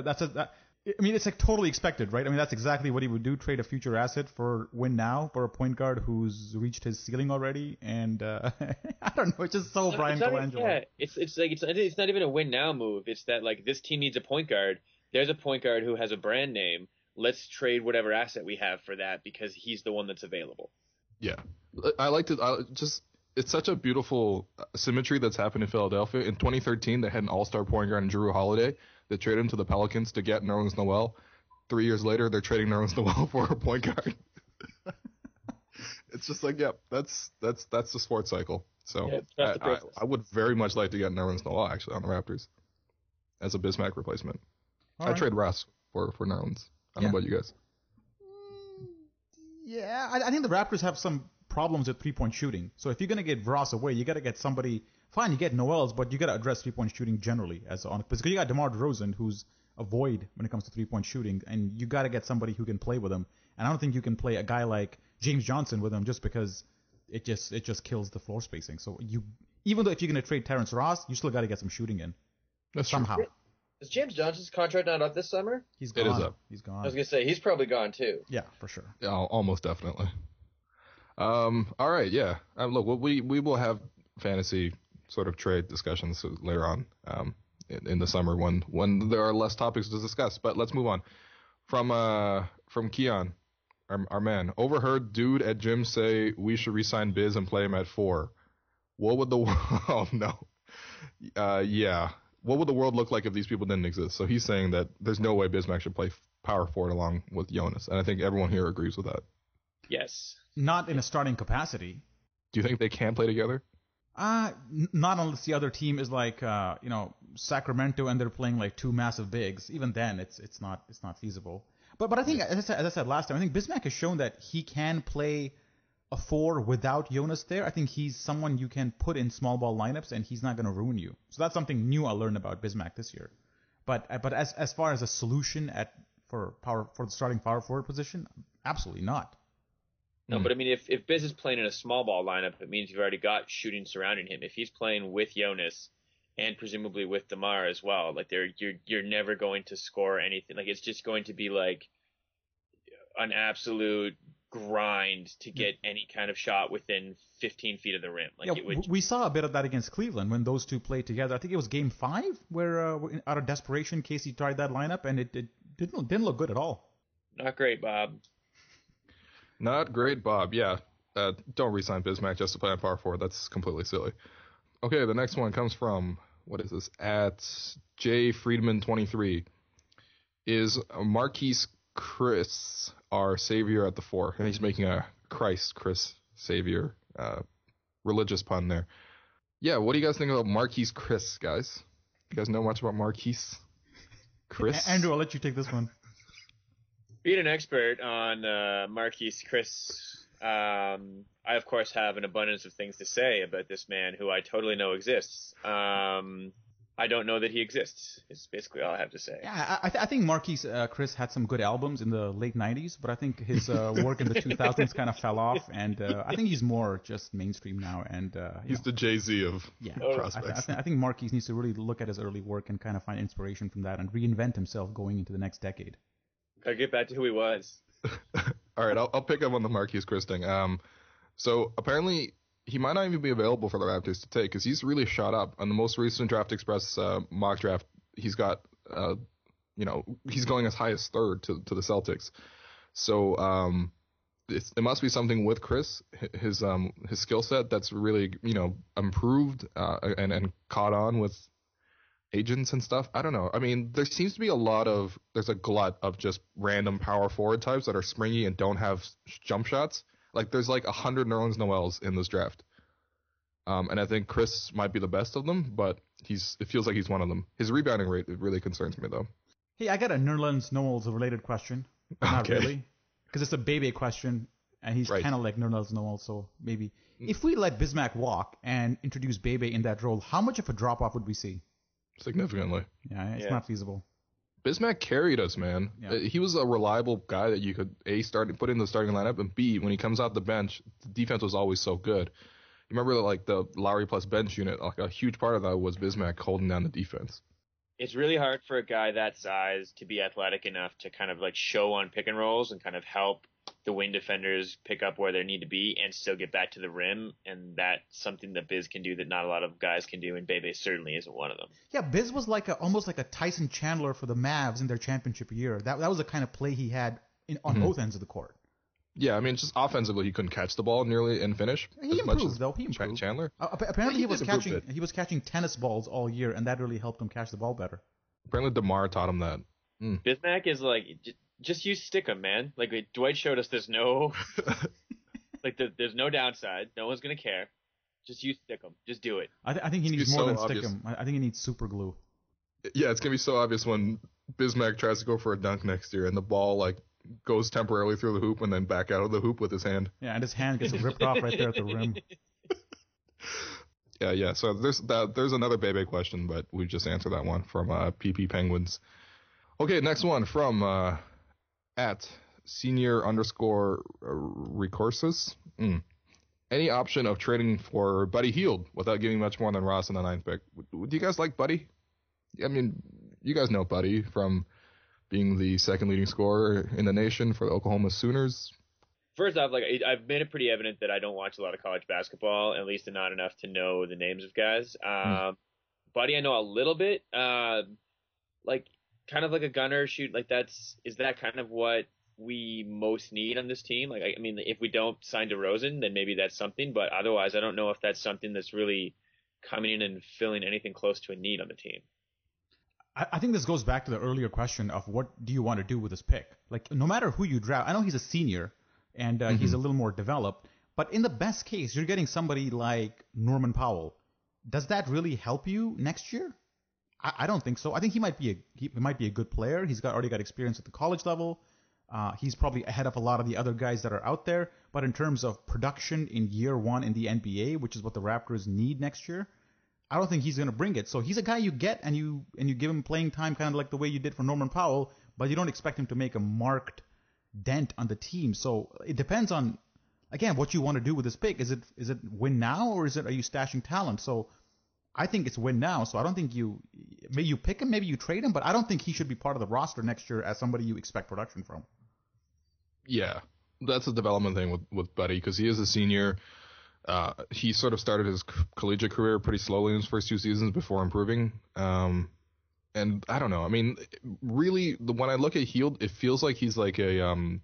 It's like totally expected, right? I mean, that's exactly what he would do: trade a future asset for win now for a point guard who's reached his ceiling already. And I don't know, it's just so Bryan Colangelo. Yeah, it's not even a win now move. It's that like this team needs a point guard. There's a point guard who has a brand name. Let's trade whatever asset we have for that because he's the one that's available. Yeah, I liked it. It's such a beautiful symmetry that's happened in Philadelphia. In 2013, they had an all-star point guard in Jrue Holiday. They traded him to the Pelicans to get Nerlens Noel. 3 years later, they're trading Nerlens Noel for a point guard. It's just like, that's the sports cycle. So I would very much like to get Nerlens Noel actually on the Raptors as a Bismack replacement. I'd trade Russ for Nerlens. I don't know about you guys. Yeah, I think the Raptors have some problems with three-point shooting. So if you're going to get Ross away, you got to get somebody. Fine, you get Noel's, but you got to address three-point shooting generally because you got DeMar DeRozan, who's a void when it comes to three-point shooting, and you got to get somebody who can play with him. And I don't think you can play a guy like James Johnson with him just because it just kills the floor spacing. So even though if you're going to trade Terrence Ross, you still got to get some shooting in. That's somehow. True. Is James Johnson's contract not up this summer? He's gone. It is up. He's gone. I was gonna say he's probably gone too. Yeah, for sure. Yeah, almost definitely. All right, yeah. Look, we will have fantasy sort of trade discussions later on in the summer when there are less topics to discuss. But let's move on. From Keon, our man, overheard dude at gym say we should re-sign Biz and play him at 4. What would the oh no, yeah. What would the world look like if these people didn't exist? So he's saying that there's no way Bismack should play power forward along with Jonas, and I think everyone here agrees with that. Yes. Not in a starting capacity. Do you think they can play together? Not unless the other team is like Sacramento and they're playing like two massive bigs. Even then, it's not feasible. But I think as I said last time, I think Bismack has shown that he can play a 4 without Jonas there. I think he's someone you can put in small ball lineups and he's not going to ruin you. So that's something new I learned about Bismack this year. But as far as a solution for the starting power forward position, absolutely not. No, but I mean, if Biz is playing in a small ball lineup, it means you've already got shooting surrounding him. If he's playing with Jonas and presumably with DeMar as well, like you're never going to score anything. Like it's just going to be like an absolute grind to get any kind of shot within 15 feet of the rim. Like we saw a bit of that against Cleveland when those two played together. I think it was Game 5 where out of desperation Casey tried that lineup and it didn't look good at all. Not great, Bob. Not great, Bob. Yeah, don't re-sign Bismack just to play on power forward. That's completely silly. Okay, the next one comes from, what is this, at J Friedman 23. Is Marquise Chris our savior at the 4? And he's making a Chris savior religious pun there. Yeah, what do you guys think about Marquise Chris, guys? You guys know much about Marquise Chris? Andrew, I'll let you take this one. Being an expert on Marquise Chris, I of course have an abundance of things to say about this man who I totally know exists. I don't know that he exists. Is basically all I have to say. Yeah, I think Marquise Chris had some good albums in the late '90s, but I think his work in the 2000s kind of fell off, and I think he's more just mainstream now. And He's the Jay-Z of prospects. I think Marquise needs to really look at his early work and kind of find inspiration from that and reinvent himself going into the next decade. Gotta get back to who he was. All right, I'll pick up on the Marquise Chris thing. So apparently he might not even be available for the Raptors to take because he's really shot up. On the most recent Draft Express mock draft, he's got, he's going as high as third to the Celtics. So it must be something with Chris, his skill set that's really, improved and caught on with agents and stuff. I don't know. I mean, there seems to be there's a glut of just random power forward types that are springy and don't have jump shots. Like, there's like 100 Nerlens Noels in this draft. And I think Chris might be the best of them, but it feels like he's one of them. His rebounding rate really concerns me, though. Hey, I got a Nerlens Noels related question. Not really. Because it's a Bebe question, and he's kind of like Nerlens Noel, so maybe. If we let Bismack walk and introduce Bebe in that role, how much of a drop-off would we see? Significantly. Yeah, it's not feasible. Bismack carried us, man. Yeah. He was a reliable guy that you could put in the starting lineup, and B, when he comes out the bench, the defense was always so good. You remember like the Lowry plus bench unit? Like a huge part of that was Bismack holding down the defense. It's really hard for a guy that size to be athletic enough to kind of like show on pick and rolls and kind of help the wing defenders pick up where they need to be and still get back to the rim. And that's something that Biz can do that not a lot of guys can do, and Bebe certainly isn't one of them. Yeah, Biz was almost like a Tyson Chandler for the Mavs in their championship year. That was the kind of play he had on both ends of the court. Yeah, I mean, just offensively, he couldn't catch the ball nearly and finish. He improved, though. He improved. Chandler. Apparently, he was catching tennis balls all year, and that really helped him catch the ball better. Apparently, DeMar taught him that. Bismack is like, just use stick 'em, man. Like Dwight showed us, there's no there's no downside. No one's gonna care. Just use stick 'em. Just do it. I think he needs more than stick 'em. I think he needs super glue. Yeah, it's gonna be so obvious when Bismack tries to go for a dunk next year, and the ball like goes temporarily through the hoop and then back out of the hoop with his hand. Yeah, and his hand gets ripped off right there at the rim. Yeah. So there's another Bebe question, but we just answered that one from PP Penguins. Okay, next one from at senior_recourses. Any option of trading for Buddy Hield without giving much more than Ross in the 9th pick? Would you guys like Buddy? I mean, you guys know Buddy from being the second leading scorer in the nation for the Oklahoma Sooners. First off, I've made it pretty evident that I don't watch a lot of college basketball, at least not enough to know the names of guys. Buddy, I know a little bit. Kind of like a gunner shoot. Is that kind of what we most need on this team? I mean, if we don't sign DeRozan, then maybe that's something. But otherwise, I don't know if that's something that's really coming in and filling anything close to a need on the team. I think this goes back to the earlier question of what do you want to do with this pick? Like, no matter who you draft, I know he's a senior and he's a little more developed, but in the best case, you're getting somebody like Norman Powell. Does that really help you next year? I don't think so. I think he might be a good player. He's already got experience at the college level. He's probably ahead of a lot of the other guys that are out there. But in terms of production in year one in the NBA, which is what the Raptors need next year, I don't think he's going to bring it. So he's a guy you get and you give him playing time kind of like the way you did for Norman Powell, but you don't expect him to make a marked dent on the team. So it depends on, again, what you want to do with this pick. Is it win now, or are you stashing talent? So I think it's win now. So I don't think maybe you pick him, maybe you trade him, but I don't think he should be part of the roster next year as somebody you expect production from. Yeah, that's a development thing with Buddy because he is a senior. He sort of started his collegiate career pretty slowly in his first 2 seasons before improving. And I don't know. I mean, really, when I look at Hield, it feels like he's like a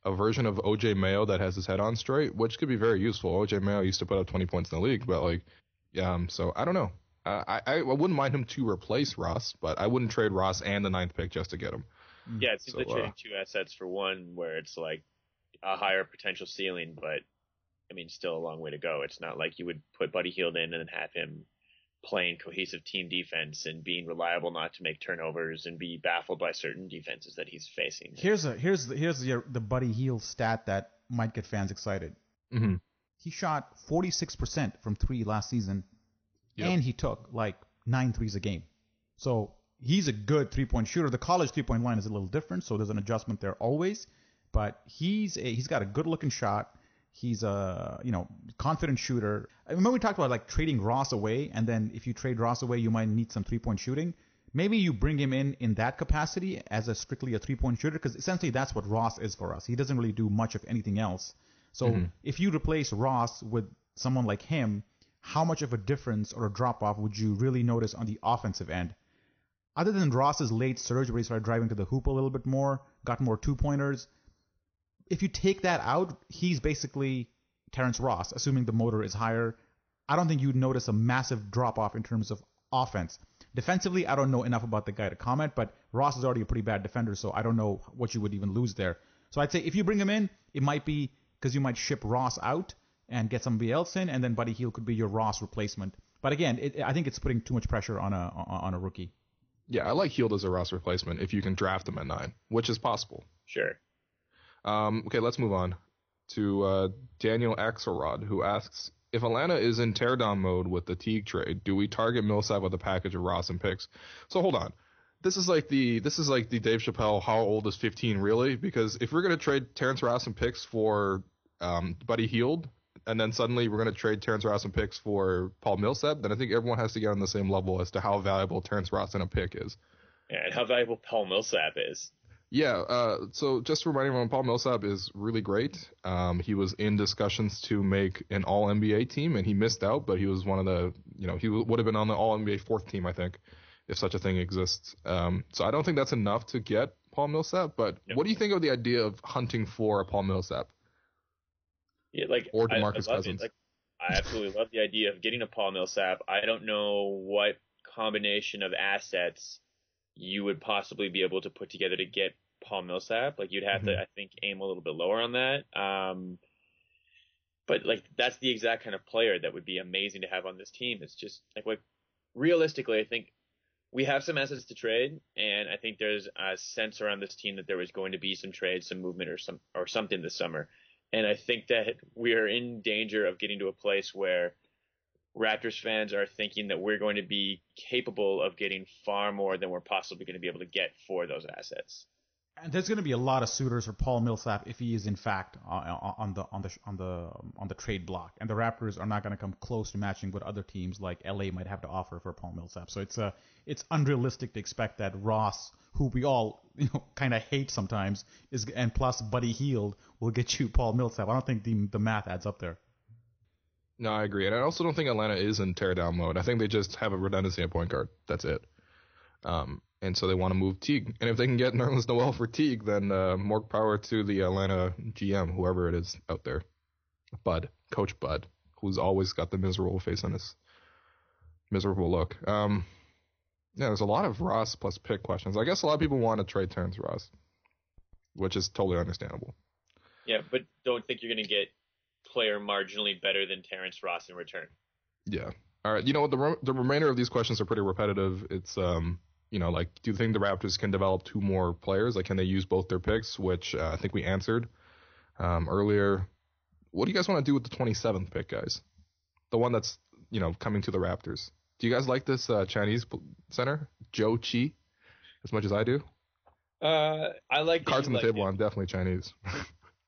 version of OJ Mayo that has his head on straight, which could be very useful. OJ Mayo used to put up 20 points in the league, but so I don't know. I wouldn't mind him to replace Ross, but I wouldn't trade Ross and the 9th pick just to get him. Yeah, it seems like trading 2 assets for one where it's like a higher potential ceiling, but I mean, still a long way to go. It's not like you would put Buddy Hield in and then have him playing cohesive team defense and being reliable not to make turnovers and be baffled by certain defenses that he's facing. Here's the Buddy Hield stat that might get fans excited. Mm-hmm. He shot 46% from 3 last season, and he took 9 threes a game. So he's a good 3-point shooter. The college 3-point line is a little different, so there's an adjustment there always. But he's got a good-looking shot. He's a confident shooter. I remember we talked about like trading Ross away, and then if you trade Ross away, you might need some 3-point shooting. Maybe you bring him in that capacity as strictly a 3-point shooter, because essentially that's what Ross is for us. He doesn't really do much of anything else. So if you replace Ross with someone like him, how much of a difference or a drop-off would you really notice on the offensive end? Other than Ross's late surge where he started driving to the hoop a little bit more, got more 2-pointers, if you take that out, he's basically Terrence Ross, assuming the motor is higher. I don't think you'd notice a massive drop-off in terms of offense. Defensively, I don't know enough about the guy to comment, but Ross is already a pretty bad defender, so I don't know what you would even lose there. So I'd say if you bring him in, it might be because you might ship Ross out and get somebody else in, and then Buddy Hield could be your Ross replacement. But again, I think it's putting too much pressure on a rookie. Yeah, I like Hield as a Ross replacement if you can draft him at 9, which is possible. Sure. Okay, let's move on to Daniel Axelrod, who asks, if Atlanta is in teardown mode with the Teague trade, do we target Millsap with a package of Ross and picks? So hold on. This is like the Dave Chappelle, how old is 15 really? Because if we're going to trade Terrence Ross and picks for Buddy Hield, and then suddenly we're going to trade Terrence Ross and picks for Paul Millsap, then I think everyone has to get on the same level as to how valuable Terrence Ross and a pick is. Yeah, and how valuable Paul Millsap is. Yeah, so just to remind everyone, Paul Millsap is really great. He was in discussions to make an All-NBA team, and he missed out, but he was one of the, he would have been on the All-NBA 4th team, I think, if such a thing exists. So I don't think that's enough to get Paul Millsap, but What do you think of the idea of hunting for a Paul Millsap? Yeah, or DeMarcus Cousins? I absolutely love the idea of getting a Paul Millsap. I don't know what combination of assets you would possibly be able to put together to get Paul Millsap. You'd have to, I think, aim a little bit lower on that. But that's the exact kind of player that would be amazing to have on this team. It's just realistically, I think we have some assets to trade, and I think there's a sense around this team that there was going to be some trade, some movement, or something this summer. And I think that we are in danger of getting to a place where Raptors fans are thinking that we're going to be capable of getting far more than we're possibly going to be able to get for those assets. And there's going to be a lot of suitors for Paul Millsap if he is in fact on the trade block, and the Raptors are not going to come close to matching what other teams like LA might have to offer for Paul Millsap. So it's unrealistic to expect that Ross, who we all kind of hate sometimes, and plus Buddy Hield will get you Paul Millsap. I don't think the math adds up there. No, I agree. And I also don't think Atlanta is in teardown mode. I think they just have a redundancy at point guard. That's it. And so they want to move Teague. And if they can get Nerlens Noel for Teague, then more power to the Atlanta GM, whoever it is out there. Coach Bud, who's always got the miserable face on his miserable look. Yeah, there's a lot of Ross plus pick questions. I guess a lot of people want to trade Terrence Ross, which is totally understandable. Yeah, but don't think you're going to get player marginally better than Terrence Ross in return. Yeah. All right. The remainder of these questions are pretty repetitive. It's do you think the Raptors can develop 2 more players? Can they use both their picks, which I think we answered earlier. What do you guys want to do with the 27th pick, guys? The one that's coming to the Raptors. Do you guys like this Chinese center, Joe Chi, as much as I do? I like cards on the table. I'm definitely Chinese.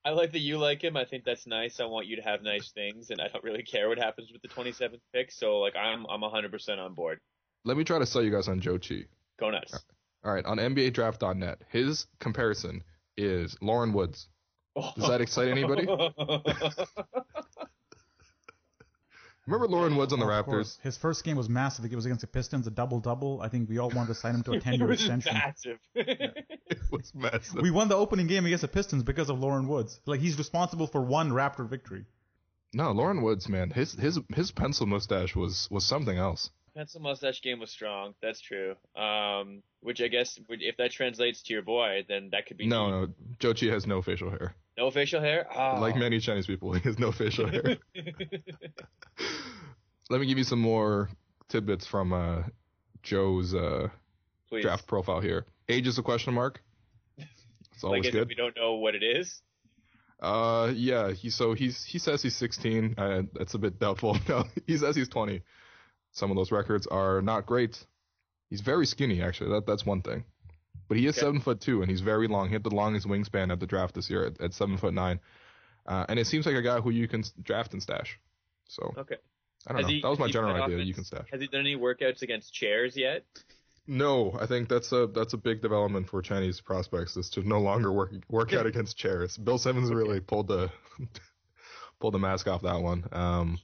I like that you like him. I think that's nice. I want you to have nice things, and I don't really care what happens with the 27th pick. So I'm 100% on board. Let me try to sell you guys on Joe Chi. Go nuts. All right, on NBADraft.net, his comparison is Lauren Woods. Does that excite anybody? Remember Lauren Woods on the Raptors? His first game was massive. It was against the Pistons, a double-double. I think we all wanted to sign him to a 10-year extension. Massive. It was massive. We won the opening game against the Pistons because of Lauren Woods. He's responsible for one Raptor victory. No, Lauren Woods, man, his pencil mustache was something else. Pencil mustache game was strong. That's true. Which I guess, if that translates to your boy, then that could be. No, Joe Chi has no facial hair. No facial hair? Oh. Like many Chinese people, he has no facial hair. Let me give you some more tidbits from Joe's draft profile here. Age is a question mark. It's always good. We don't know what it is. Yeah. He says he's 16. That's a bit doubtful. No, he says he's 20. Some of those records are not great. He's very skinny, actually. That's one thing. But he is 7'2", and he's very long. He had the longest wingspan at the draft this year at 7'9". And it seems like a guy who you can draft and stash. So I don't know. That was my general idea. You can stash. Has he done any workouts against chairs yet? No, I think that's a big development for Chinese prospects, is to no longer work out against chairs. Bill Simmons really pulled the mask off that one.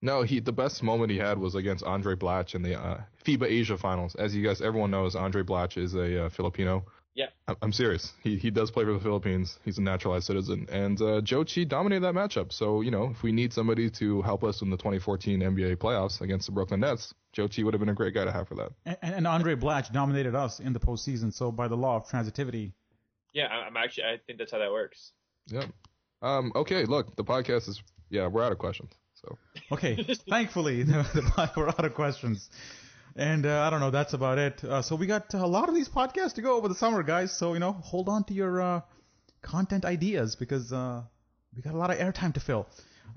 No, the best moment he had was against Andre Blatch in the FIBA Asia Finals. As everyone knows, Andre Blatch is a Filipino. Yeah. I'm serious. He does play for the Philippines. He's a naturalized citizen. And Joe Chi dominated that matchup. So, if we need somebody to help us in the 2014 NBA playoffs against the Brooklyn Nets, Joe Chi would have been a great guy to have for that. And Andre Blatch dominated us in the postseason. So by the law of transitivity. Yeah, I think that's how that works. Yeah. Okay, look, the podcast is, we're out of questions. So. Okay, thankfully, we're out of questions. And I don't know, that's about it. So we got a lot of these podcasts to go over the summer, guys. So, hold on to your content ideas, because we got a lot of airtime to fill.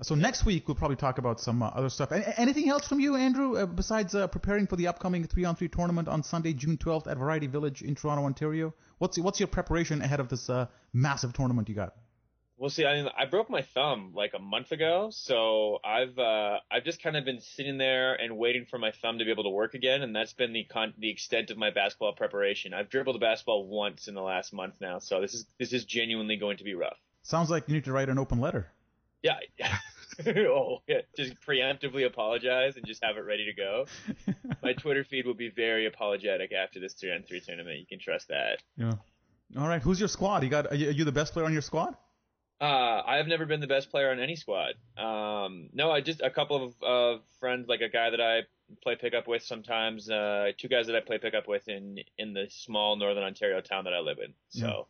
So next week, we'll probably talk about some other stuff. Anything else from you, Andrew, besides preparing for the upcoming 3-on-3 tournament on Sunday, June 12th at Variety Village in Toronto, Ontario? What's your preparation ahead of this massive tournament you got? Well, see, I broke my thumb like a month ago, so I've just kind of been sitting there and waiting for my thumb to be able to work again, and that's been the extent of my basketball preparation. I've dribbled a basketball once in the last month now, so this is genuinely going to be rough. Sounds like you need to write an open letter. Yeah. Oh, yeah. Just preemptively apologize and just have it ready to go. My Twitter feed will be very apologetic after this 3-on-3 tournament. You can trust that. Yeah. All right. Who's your squad? Are you the best player on your squad? I have never been the best player on any squad. No, I just a couple of friends, like a guy that I play pickup with sometimes, two guys that I play pickup with in the small Northern Ontario town that I live in. So,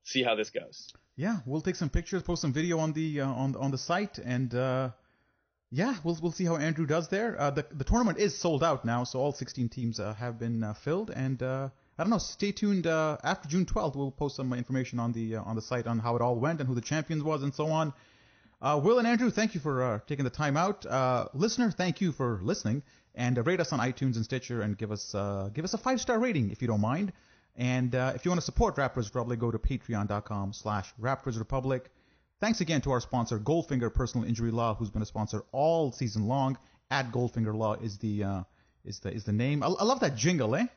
see how this goes. Yeah, we'll take some pictures, post some video on the on the site, and we'll see how Andrew does there. The tournament is sold out now, so all 16 teams have been filled, and I don't know. Stay tuned. After June 12th, we'll post some information on the site on how it all went and who the champions was and so on. Will and Andrew, thank you for taking the time out. Listener, thank you for listening, and rate us on iTunes and Stitcher, and give us a 5-star rating if you don't mind. And if you want to support Raptors Republic, go to patreon.com/RaptorsRepublic. Thanks again to our sponsor, Goldfinger Personal Injury Law, who's been a sponsor all season long. At Goldfinger Law is the name. I love that jingle, eh?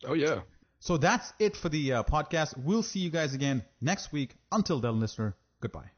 Oh yeah. So that's it for the podcast. We'll see you guys again next week. Until then, listener, goodbye.